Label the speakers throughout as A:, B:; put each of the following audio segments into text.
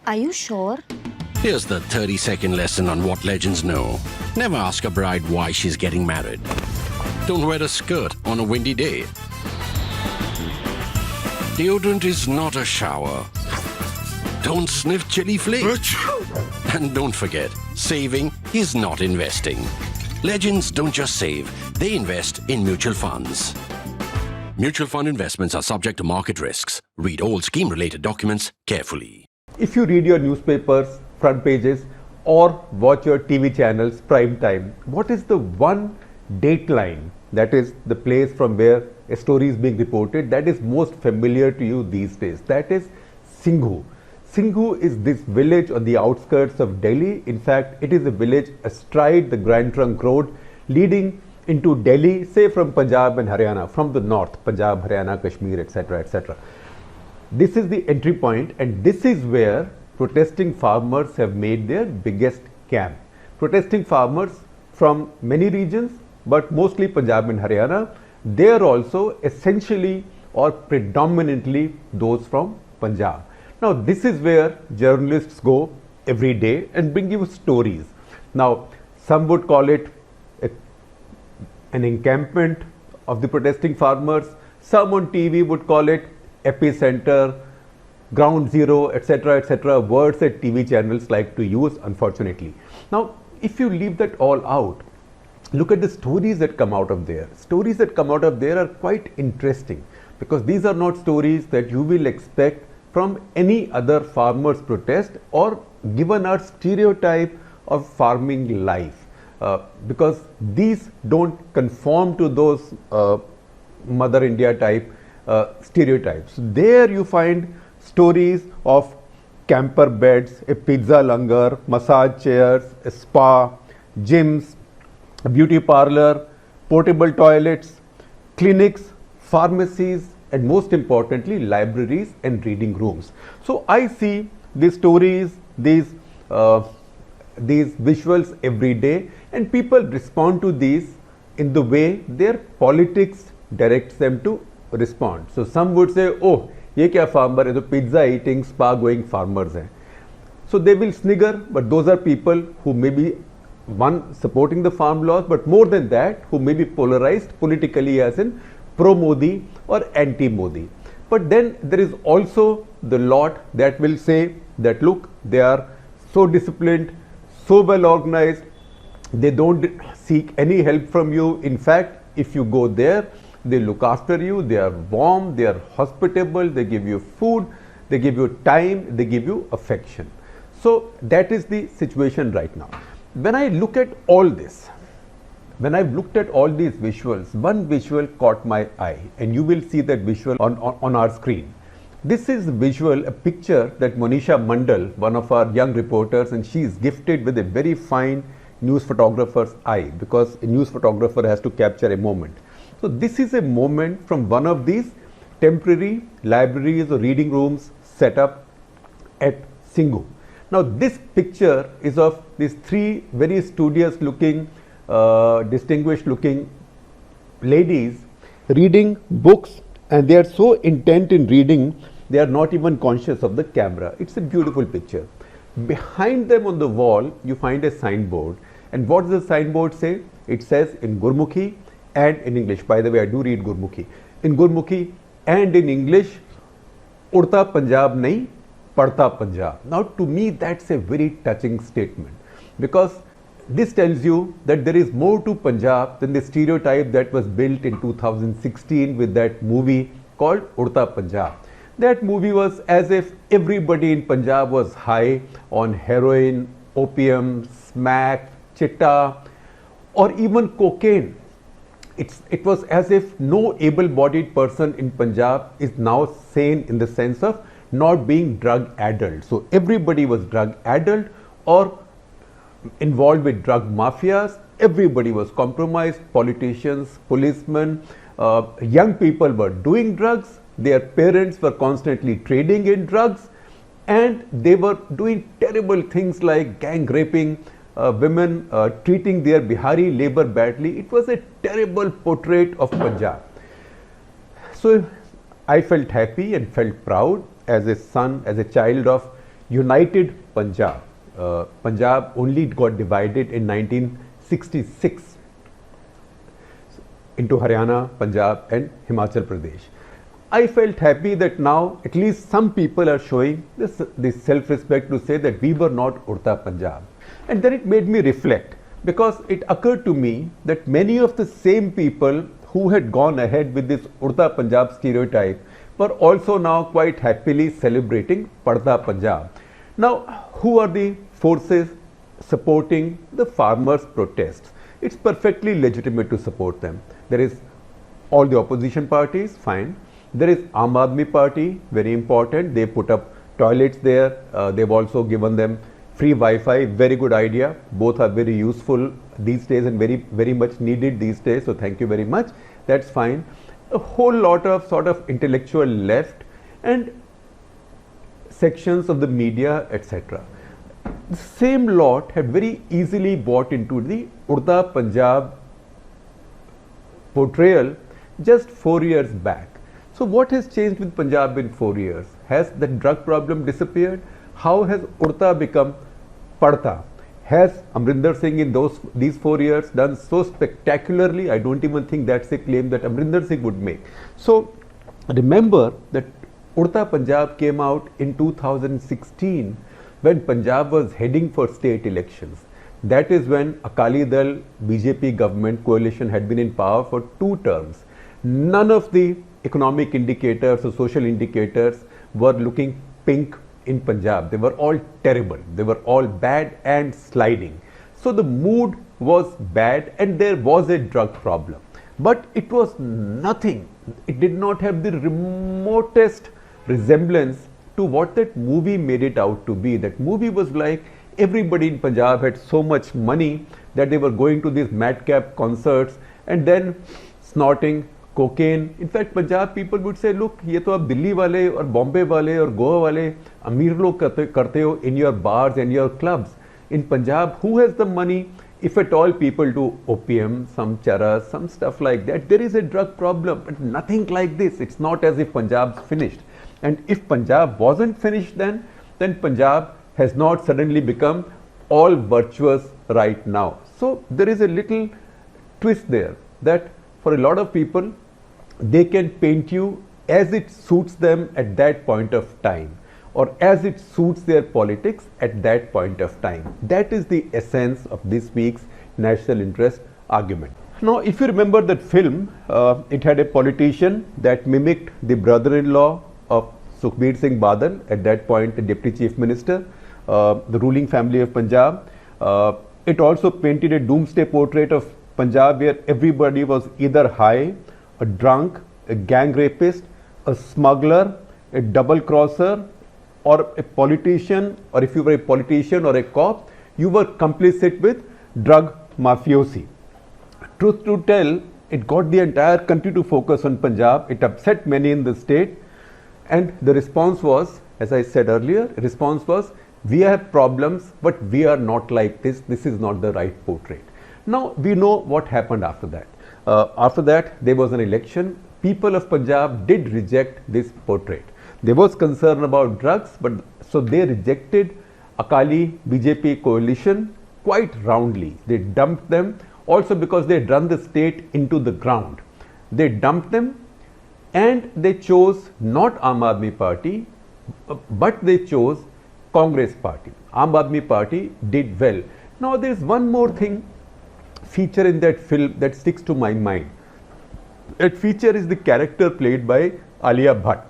A: Are you sure?
B: Here's the 30-second lesson on what legends know. Never ask a bride why she's getting married. Don't wear a skirt on a windy day. Deodorant is not a shower. Don't sniff chili flakes. And don't forget, saving is not investing. Legends don't just save, they invest in mutual funds. Mutual fund investments are subject to market risks. Read all scheme-related documents carefully.
C: If you read your newspapers, front pages, or watch your TV channels prime time, what is the one dateline, that is the place from where a story is being reported, that is most familiar to you these days? That is Singhu. Singhu is this village on the outskirts of Delhi. In fact, it is a village astride the Grand Trunk Road leading into Delhi, say from Punjab and Haryana, from the north, Punjab, Haryana, Kashmir, etc., etc. This is the entry point, and this is where protesting farmers have made their biggest camp. Protesting farmers from many regions, but mostly Punjab and Haryana, they are also essentially or predominantly those from Punjab. Now, this is where journalists go every day and bring you stories. Now, some would call it an encampment of the protesting farmers. Some on TV would call it epicenter, ground zero, etc., words that TV channels like to use, unfortunately. Now, if you leave that all out, look at the stories that come out of there. Stories that come out of there are quite interesting, because these are not stories that you will expect from any other farmers' protest or given our stereotype of farming life, because these don't conform to those Mother India type stereotypes. There you find stories of camper beds, a pizza langar, massage chairs, a spa, gyms, a beauty parlor, portable toilets, clinics, pharmacies, and most importantly, libraries and reading rooms. So I see these stories, these visuals every day, and people respond to these in the way their politics directs them to respond. So some would say, oh, ye kya farmer hai, to pizza eating, spa going farmers hai. So they will snigger, but those are people who may be, one, supporting the farm laws, but more than that, who may be polarized politically as in pro-Modi or anti-Modi. But then there is also the lot that will say that, look, they are so disciplined, so well organized, they don't seek any help from you. In fact, if you go there, they look after you, they are warm, they are hospitable, they give you food, they give you time, they give you affection. So that is the situation right now. When I look at all this, when I've looked at all these visuals, one visual caught my eye, and you will see that visual on our screen. This is visual, a picture that Monisha Mandal, one of our young reporters, and she is gifted with a very fine news photographer's eye, because a news photographer has to capture a moment. So this is a moment from one of these temporary libraries or reading rooms set up at Singhu. Now this picture is of these three very studious looking, distinguished looking ladies reading books, and they are so intent in reading, they are not even conscious of the camera. It's a beautiful picture. Behind them on the wall, you find a signboard. And what does the signboard say? It says in Gurmukhi and in English. By the way, I do read Gurmukhi. In Gurmukhi and in English, Udta Punjab nahi, Parta Punjab. Now, to me, that's a very touching statement, because this tells you that there is more to Punjab than the stereotype that was built in 2016 with that movie called Udta Punjab. That movie was as if everybody in Punjab was high on heroin, opium, smack, chitta, or even cocaine. It was as if no able-bodied person in Punjab is now sane in the sense of not being drug-addled. So everybody was drug-addled or involved with drug mafias. Everybody was compromised. Politicians, policemen, young people were doing drugs. Their parents were constantly trading in drugs, and they were doing terrible things like gang raping women, treating their Bihari labor badly. It was a terrible portrait of Punjab. So I felt happy and felt proud as a son, as a child of united Punjab. Punjab only got divided in 1966 into Haryana, Punjab and Himachal Pradesh. I felt happy that now at least some people are showing this self-respect to say that we were not Urta Punjab. And then it made me reflect, because it occurred to me that many of the same people who had gone ahead with this Urta Punjab stereotype were also now quite happily celebrating Parta Punjab. Now, who are the forces supporting the farmers' protests? It's perfectly legitimate to support them. There is all the opposition parties, fine. There is Aam Aadmi Party, very important. They put up toilets there. They've also given them free Wi-Fi, very good idea. Both are very useful these days and very, very much needed these days. So thank you very much. That's fine. A whole lot of sort of intellectual left and sections of the media, etc. The same lot had very easily bought into the Urta Punjab portrayal just 4 years back. So what has changed with Punjab in 4 years? Has the drug problem disappeared? How has Urta become Parta? Has Amrinder Singh in these 4 years done so spectacularly? I don't even think that's a claim that Amrinder Singh would make. So remember that Urta Punjab came out in 2016 when Punjab was heading for state elections. That is when Akali Dal BJP government coalition had been in power for 2 terms. None of the economic indicators or social indicators were looking pink in Punjab. They were all terrible. They were all bad and sliding. So the mood was bad and there was a drug problem. But it was nothing. It did not have the remotest resemblance to what that movie made it out to be. That movie was like everybody in Punjab had so much money that they were going to these madcap concerts and then snorting cocaine. In fact, Punjab people would say, look, ये तो आप दिल्ली वाले और बॉम्बे वाले और गोवा वाले अमीर लोग करते हो in your bars and your clubs. In Punjab, who has the money? If at all people do opium, some charas, some stuff like that, there is a drug problem, but nothing like this. It's not as if Punjab's finished. And if Punjab wasn't finished then Punjab has not suddenly become all virtuous right now. So there is a little twist there that for a lot of people, they can paint you as it suits them at that point of time or as it suits their politics at that point of time. That is the essence of this week's national interest argument. Now, if you remember that film, it had a politician that mimicked the brother-in-law of Sukhbir Singh Badal, at that point the Deputy Chief Minister, the ruling family of Punjab. It also painted a doomsday portrait of Punjab where everybody was either high, a drunk, a gang rapist, a smuggler, a double crosser, or a politician, or if you were a politician or a cop, you were complicit with drug mafiosi. Truth to tell, it got the entire country to focus on Punjab. It upset many in the state, and the response was, as I said earlier, response was, we have problems, but we are not like this. This is not the right portrait. Now, we know what happened after that. After that, there was an election. People of Punjab did reject this portrait. There was concern about drugs, but so they rejected Akali BJP coalition quite roundly. They dumped them also because they had run the state into the ground. They dumped them and they chose not Aam Aadmi Party, but they chose Congress Party. Aam Aadmi Party did well. Now, there is one more thing feature in that film that sticks to my mind. That feature is the character played by Alia Bhatt.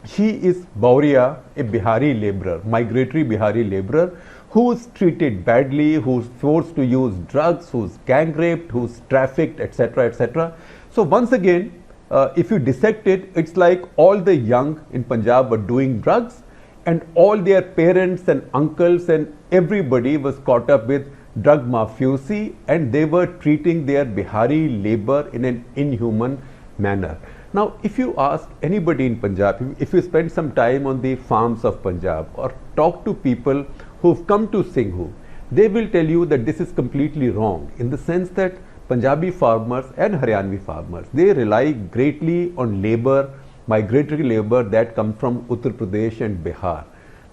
C: She is Bauria, a Bihari laborer, migratory Bihari laborer, who is treated badly, who is forced to use drugs, who is gang raped, who is trafficked, etc., etc. So once again, if you dissect it, it's like all the young in Punjab were doing drugs and all their parents and uncles and everybody was caught up with drug mafiosi and they were treating their Bihari labor in an inhuman manner. Now, if you ask anybody in Punjab, if you spend some time on the farms of Punjab or talk to people who've come to Singhu, they will tell you that this is completely wrong in the sense that Punjabi farmers and Haryanvi farmers, they rely greatly on labor, migratory labor that comes from Uttar Pradesh and Bihar.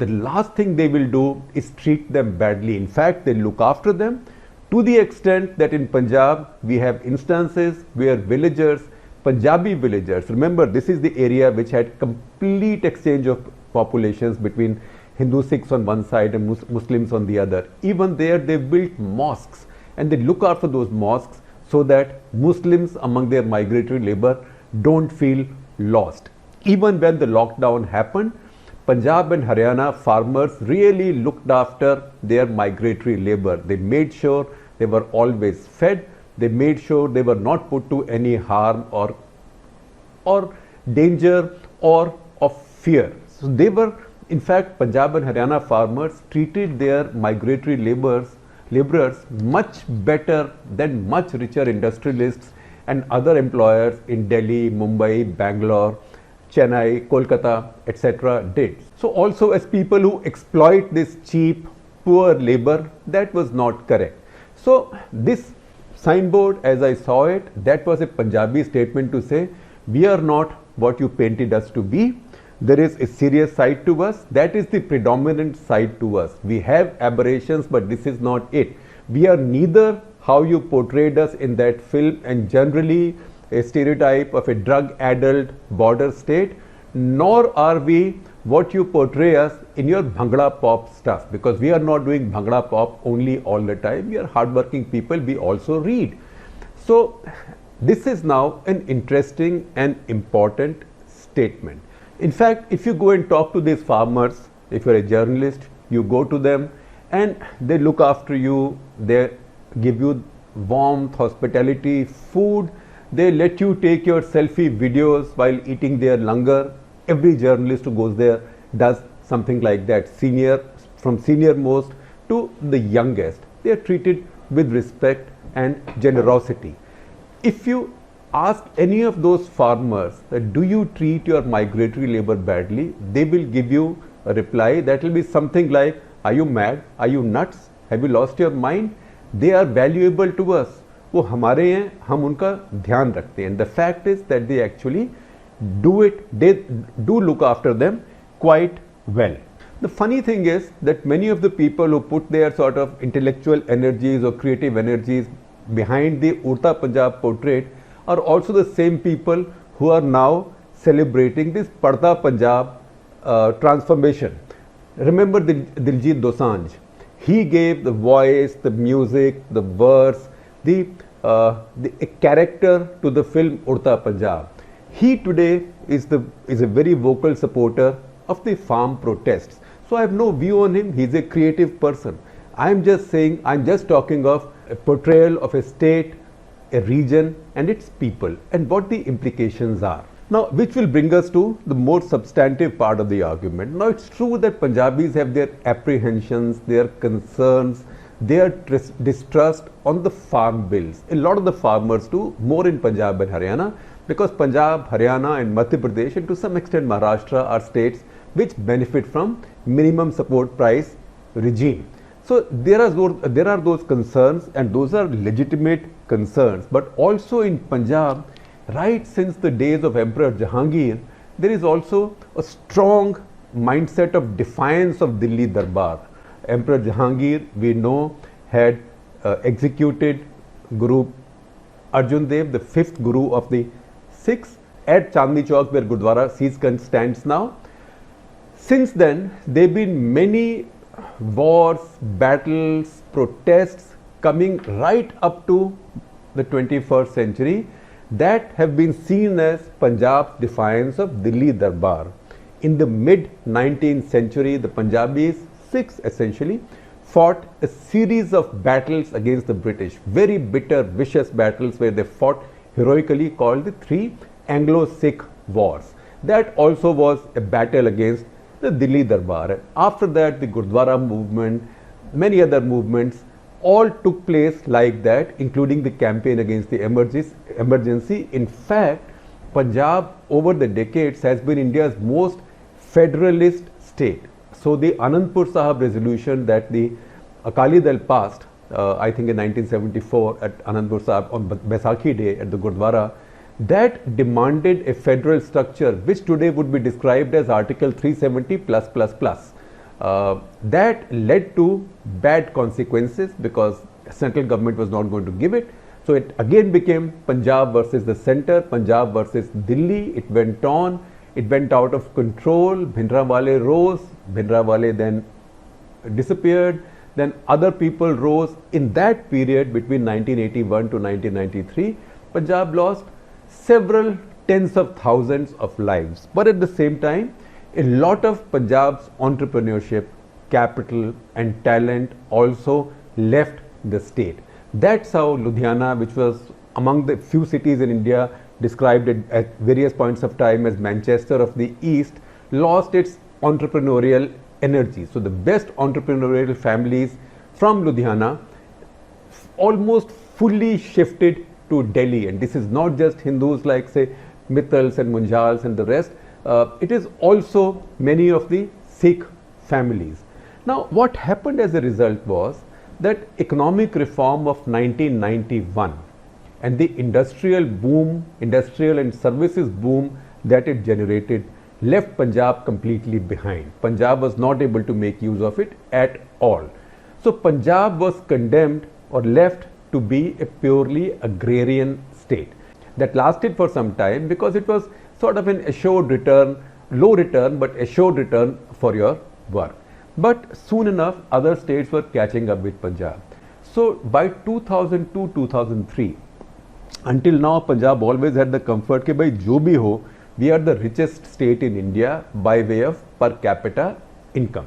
C: the last thing they will do is treat them badly. In fact, they look after them to the extent that in Punjab we have instances where villagers, Punjabi villagers, remember this is the area which had complete exchange of populations between Hindu Sikhs on one side and Muslims on the other. Even there they built mosques and they look after those mosques so that Muslims among their migratory labor don't feel lost. Even when the lockdown happened, Punjab and Haryana farmers really looked after their migratory labor. They made sure they were always fed. They made sure they were not put to any harm or danger or of fear. So they were, in fact, Punjab and Haryana farmers treated their migratory laborers much better than much richer industrialists and other employers in Delhi, Mumbai, Bangalore, Chennai, Kolkata, etc. did. So also as people who exploit this cheap, poor labor, that was not correct. So this signboard, as I saw it, that was a Punjabi statement to say, we are not what you painted us to be. There is a serious side to us. That is the predominant side to us. We have aberrations, but this is not it. We are neither how you portrayed us in that film and generally a stereotype of a drug-addled border state, nor are we what you portray us in your Bhangra pop stuff, because we are not doing Bhangra pop only all the time. We are hardworking people. We also read. So this is now an interesting and important statement. In fact, if you go and talk to these farmers, if you're a journalist, you go to them and they look after you, they give you warmth, hospitality, food. They let you take your selfie videos while eating their langar. Every journalist who goes there does something like that, from senior most to the youngest. They are treated with respect and generosity. If you ask any of those farmers that do you treat your migratory labor badly, they will give you a reply that will be something like, are you mad? Are you nuts? Have you lost your mind? They are valuable to us. वो हमारे हैं, हम उनका ध्यान रखते हैं. And the fact is that they actually do it, they do look after them quite well. The funny thing is that many of the people who put their sort of intellectual energies or creative energies behind the Parta Punjab portrait are also the same people who are now celebrating this Parta Punjab transformation. Remember Diljit Dosanjh. He gave the voice, the music, the verse, a character to the film Parta Punjab. He today is a very vocal supporter of the farm protests. So I have no view on him. He's a creative person. I'm just talking of a portrayal of a state, a region and its people and what the implications are. Now, which will bring us to the more substantive part of the argument. Now, it's true that Punjabis have their apprehensions, their concerns, their distrust on the farm bills. A lot of the farmers do, more in Punjab and Haryana, because Punjab, Haryana and Madhya Pradesh and to some extent Maharashtra are states which benefit from minimum support price regime. So there are those concerns and those are legitimate concerns, but also in Punjab, right since the days of Emperor Jahangir, there is also a strong mindset of defiance of Delhi Darbar. Emperor Jahangir, we know, had executed Guru Arjan Dev, the fifth Guru of the Sikhs, at Chandni Chowk where Gurdwara Seesganj stands now. Since then, there have been many wars, battles, protests coming right up to the 21st century that have been seen as Punjab's defiance of Delhi Darbar. In the mid-19th century, the Punjabis, Sikhs essentially, fought a series of battles against the British, very bitter, vicious battles where they fought heroically, called the Three Anglo-Sikh Wars. That also was a battle against the Delhi Darbar. And after that, the Gurdwara movement, many other movements, all took place like that, including the campaign against the emergency. In fact, Punjab over the decades has been India's most federalist state. So the Anandpur Sahib resolution that the Akali Dal passed, I think in 1974 at Anandpur Sahib on Baisakhi Day at the Gurdwara, that demanded a federal structure which today would be described as Article 370+++. That led to bad consequences because central government was not going to give it. So it again became Punjab versus the center, Punjab versus Delhi. It went on, it went out of control. Bhindranwale rose, Bhindranwale then disappeared, then other people rose. In that period between 1981 to 1993, Punjab lost several tens of thousands of lives. But at the same time, a lot of Punjab's entrepreneurship, capital and talent also left the state. That's how Ludhiana, which was among the few cities in India described at various points of time as Manchester of the East, lost its entrepreneurial energy. So the best entrepreneurial families from Ludhiana almost fully shifted to Delhi, and this is not just Hindus like say Mittals and Munjals and the rest, it is also many of the Sikh families. Now what happened as a result was that economic reform of 1991 and the industrial boom, industrial and services boom that it generated left Punjab completely behind. Punjab was not able to make use of it at all. So Punjab was condemned or left to be a purely agrarian state. That lasted for some time because it was sort of an assured return, low return but assured return for your work. But soon enough other states were catching up with Punjab. So by 2002-2003, until now Punjab always had the comfort that bhai jo bhi ho, we are the richest state in India by way of per capita income.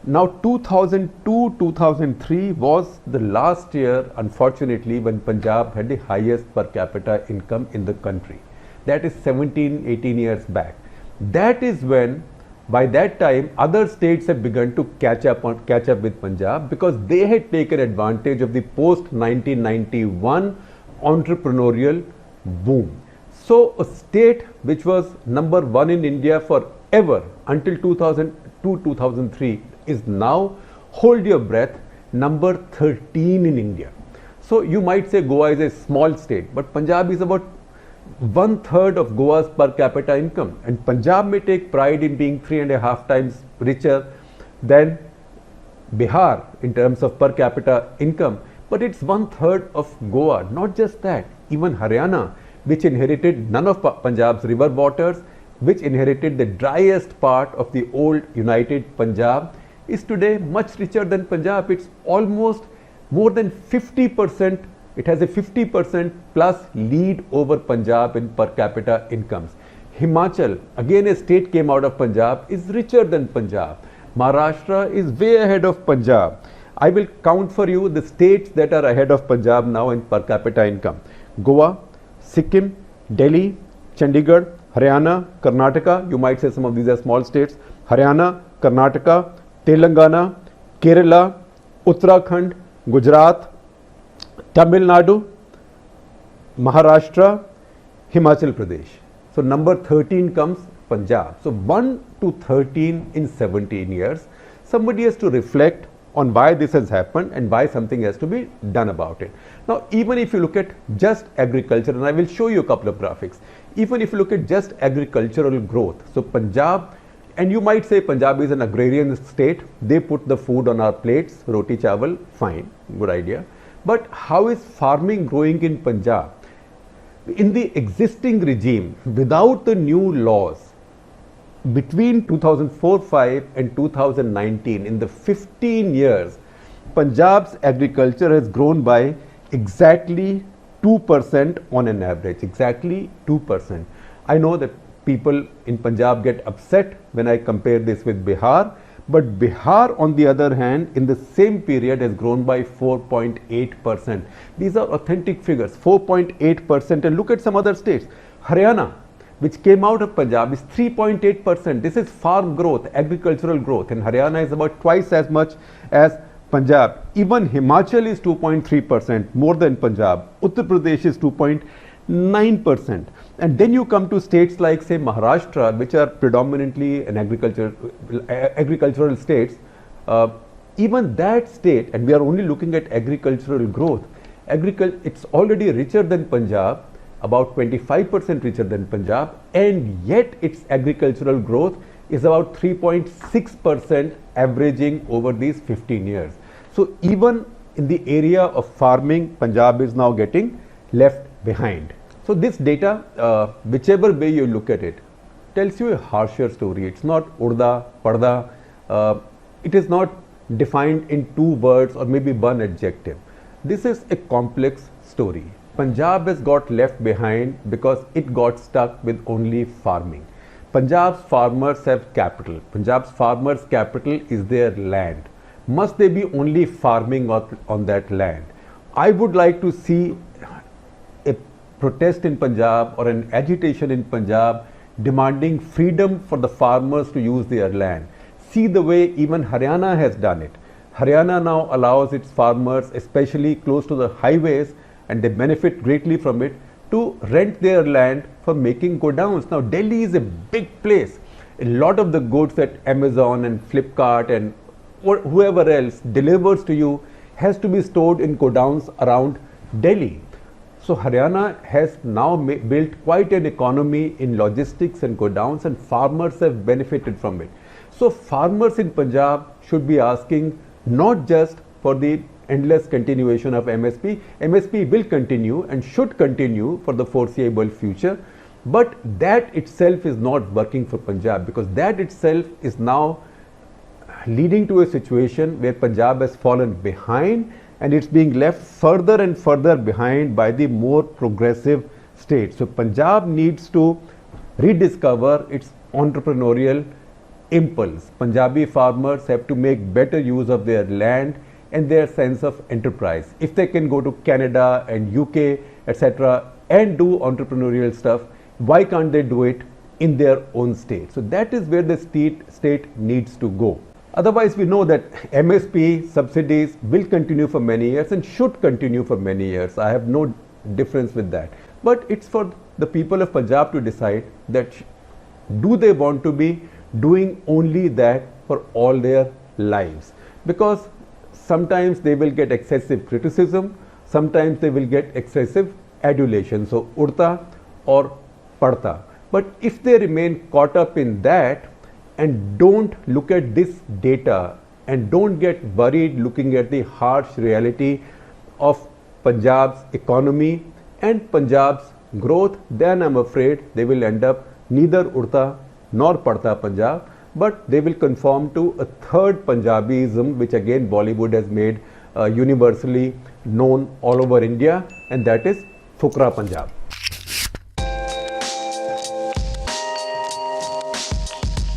C: Now 2002-2003 was the last year unfortunately when Punjab had the highest per capita income in the country. That is 17-18 years back. That is when by that time other states have begun to catch up with Punjab because they had taken advantage of the post 1991 entrepreneurial boom. So a state which was number one in India forever until 2002-2003 is now, hold your breath, number 13 in India. So you might say Goa is a small state, but Punjab is about 1/3 of Goa's per capita income, and Punjab may take pride in being 3.5 times richer than Bihar in terms of per capita income, but it's 1/3 of Goa. Not just that, even Haryana, which inherited none of Punjab's river waters, which inherited the driest part of the old united Punjab, is today much richer than Punjab. It's almost more than 50%. It has a 50% plus lead over Punjab in per capita incomes. Himachal, again a state came out of Punjab, is richer than Punjab. Maharashtra is way ahead of Punjab. I will count for you the states that are ahead of Punjab now in per capita income. Goa, Sikkim, Delhi, Chandigarh, Haryana, Karnataka. You might say some of these are small states. Haryana, Karnataka, Telangana, Kerala, Uttarakhand, Gujarat, Tamil Nadu, Maharashtra, Himachal Pradesh. So number 13 comes Punjab. So 1 to 13 in 17 years. Somebody has to reflect on why this has happened and why something has to be done about it. Now even if you look at just agriculture, and I will show you a couple of graphics, even if you look at just agricultural growth, so Punjab, and you might say Punjab is an agrarian state, they put the food on our plates, roti chawal, fine, good idea. But how is farming growing in Punjab? In the existing regime, without the new laws, between 2004-05 and 2019, in the 15 years, Punjab's agriculture has grown by exactly 2% on an average, exactly 2%. I know that people in Punjab get upset when I compare this with Bihar, but Bihar on the other hand in the same period has grown by 4.8%. These are authentic figures, 4.8%, and look at some other states. Haryana, which came out of Punjab, is 3.8%. This is farm growth, agricultural growth, and Haryana is about twice as much as Punjab. Even Himachal is 2.3%, more than Punjab. Uttar Pradesh is 2.9%. And then you come to states like say Maharashtra, which are predominantly an agricultural states. Even that state, and we are only looking at agricultural growth, it's already richer than Punjab, about 25% richer than Punjab, and yet its agricultural growth is about 3.6% averaging over these 15 years. So even in the area of farming, Punjab is now getting left behind. So this data, whichever way you look at it, tells you a harsher story. It's not urda, parda. It is not defined in 2 words or maybe 1 adjective. This is a complex story. Punjab has got left behind because it got stuck with only farming. Punjab's farmers have capital. Punjab's farmers' capital is their land. Must they be only farming on that land? I would like to see a protest in Punjab or an agitation in Punjab demanding freedom for the farmers to use their land. See the way even Haryana has done it. Haryana now allows its farmers, especially close to the highways, and they benefit greatly from it, to rent their land for making godowns. Now Delhi is a big place. A lot of the goods that Amazon and Flipkart and whoever else delivers to you has to be stored in godowns around Delhi. So Haryana has now built quite an economy in logistics and godowns, and farmers have benefited from it. So farmers in Punjab should be asking not just for the endless continuation of MSP. MSP will continue and should continue for the foreseeable future, but that itself is not working for Punjab, because that itself is now leading to a situation where Punjab has fallen behind and it's being left further and further behind by the more progressive states. So Punjab needs to rediscover its entrepreneurial impulse. Punjabi farmers have to make better use of their land and their sense of enterprise. If they can go to Canada and UK, etc., and do entrepreneurial stuff, why can't they do it in their own state? So that is where the state needs to go. Otherwise, we know that MSP subsidies will continue for many years and should continue for many years. I have no difference with that. But it's for the people of Punjab to decide that do they want to be doing only that for all their lives? Because sometimes they will get excessive criticism, sometimes they will get excessive adulation. So urta or parta. But if they remain caught up in that and don't look at this data and don't get worried looking at the harsh reality of Punjab's economy and Punjab's growth, then I'm afraid they will end up neither urta nor parta Punjab, but they will conform to a third Punjabism, which again Bollywood has made universally known all over India, and that is Fukra Punjab.